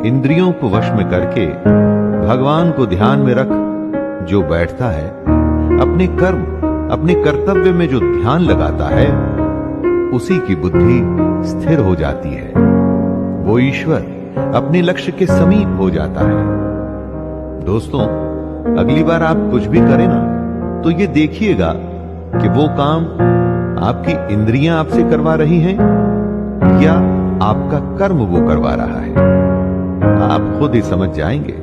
इंद्रियों को वश में करके भगवान को ध्यान में रख जो बैठता है, अपने कर्म अपने कर्तव्य में जो ध्यान लगाता है, उसी की बुद्धि स्थिर हो जाती है। वो ईश्वर अपने लक्ष्य के समीप हो जाता है। दोस्तों, अगली बार आप कुछ भी करें ना, तो ये देखिएगा कि वो काम आपकी इंद्रियां आपसे करवा रही हैं या आपका कर्म वो करवा रहा है। आप खुद ही समझ जाएंगे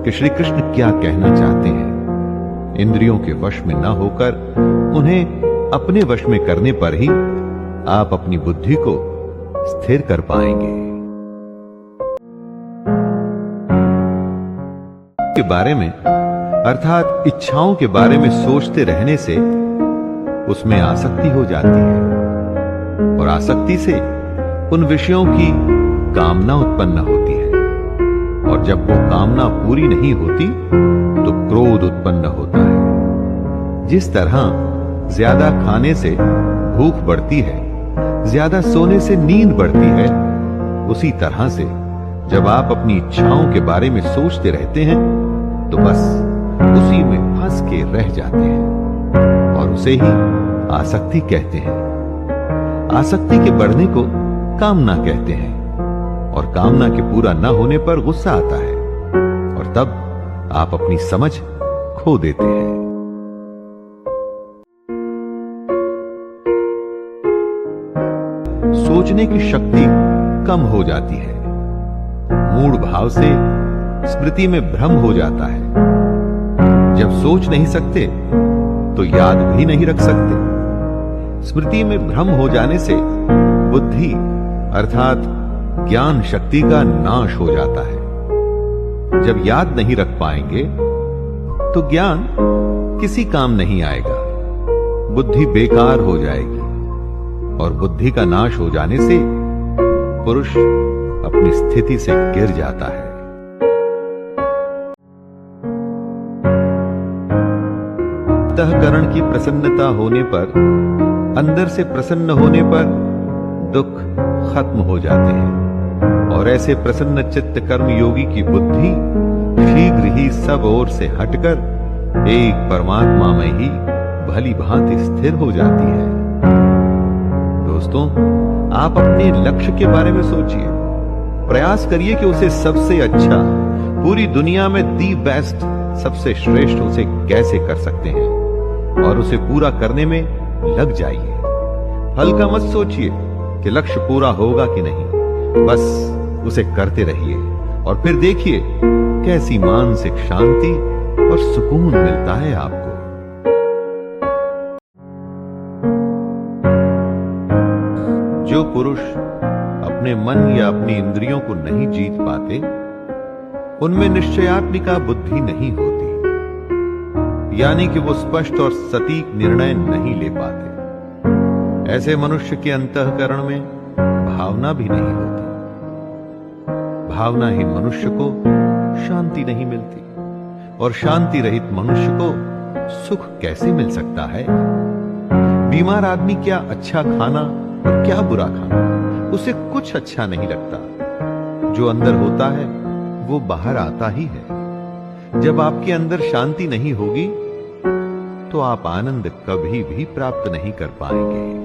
कि श्री कृष्ण क्या कहना चाहते हैं। इंद्रियों के वश में न होकर उन्हें अपने वश में करने पर ही आप अपनी बुद्धि को स्थिर कर पाएंगे। के बारे में अर्थात इच्छाओं के बारे में सोचते रहने से उसमें आसक्ति हो जाती है और आसक्ति से उन विषयों की कामना उत्पन्न होती है और जब वो कामना पूरी नहीं होती तो क्रोध उत्पन्न होता है। जिस तरह ज्यादा खाने से भूख बढ़ती है, ज्यादा सोने से नींद बढ़ती है, उसी तरह से जब आप अपनी इच्छाओं के बारे में सोचते रहते हैं तो बस उसी में फंस के रह जाते हैं और उसे ही आसक्ति कहते हैं। आसक्ति के बढ़ने को कामना कहते हैं और कामना के पूरा न होने पर गुस्सा आता है और तब आप अपनी समझ खो देते हैं। सोचने की शक्ति कम हो जाती है। मूढ़ भाव से स्मृति में भ्रम हो जाता है। जब सोच नहीं सकते तो याद भी नहीं रख सकते। स्मृति में भ्रम हो जाने से बुद्धि अर्थात ज्ञान शक्ति का नाश हो जाता है। जब याद नहीं रख पाएंगे तो ज्ञान किसी काम नहीं आएगा, बुद्धि बेकार हो जाएगी और बुद्धि का नाश हो जाने से पुरुष अपनी स्थिति से गिर जाता है। अंतःकरण की प्रसन्नता होने पर, अंदर से प्रसन्न होने पर दुख खत्म हो जाते हैं और ऐसे प्रसन्न चित्त कर्म योगी की बुद्धि शीघ्र ही सब ओर से हटकर एक परमात्मा में ही भली भांति स्थिर हो जाती है। दोस्तों, आप अपने लक्ष्य के बारे में सोचिए, प्रयास करिए कि उसे सबसे अच्छा, पूरी दुनिया में दी बेस्ट, सबसे श्रेष्ठ उसे कैसे कर सकते हैं और उसे पूरा करने में लग जाइए। फल का मत सोचिए कि लक्ष्य पूरा होगा कि नहीं, बस उसे करते रहिए और फिर देखिए कैसी मानसिक शांति और सुकून मिलता है आपको। जो पुरुष अपने मन या अपनी इंद्रियों को नहीं जीत पाते, उनमें निश्चयात्मिका बुद्धि नहीं होती, यानी कि वो स्पष्ट और सटीक निर्णय नहीं ले पाते। ऐसे मनुष्य के अंतःकरण में भावना भी नहीं होती। भावनाहीन मनुष्य को शांति नहीं मिलती और शांति रहित मनुष्य को सुख कैसे मिल सकता है। बीमार आदमी क्या अच्छा खाना और क्या बुरा खाना, उसे कुछ अच्छा नहीं लगता। जो अंदर होता है वो बाहर आता ही है। जब आपके अंदर शांति नहीं होगी तो आप आनंद कभी भी प्राप्त नहीं कर पाएंगे।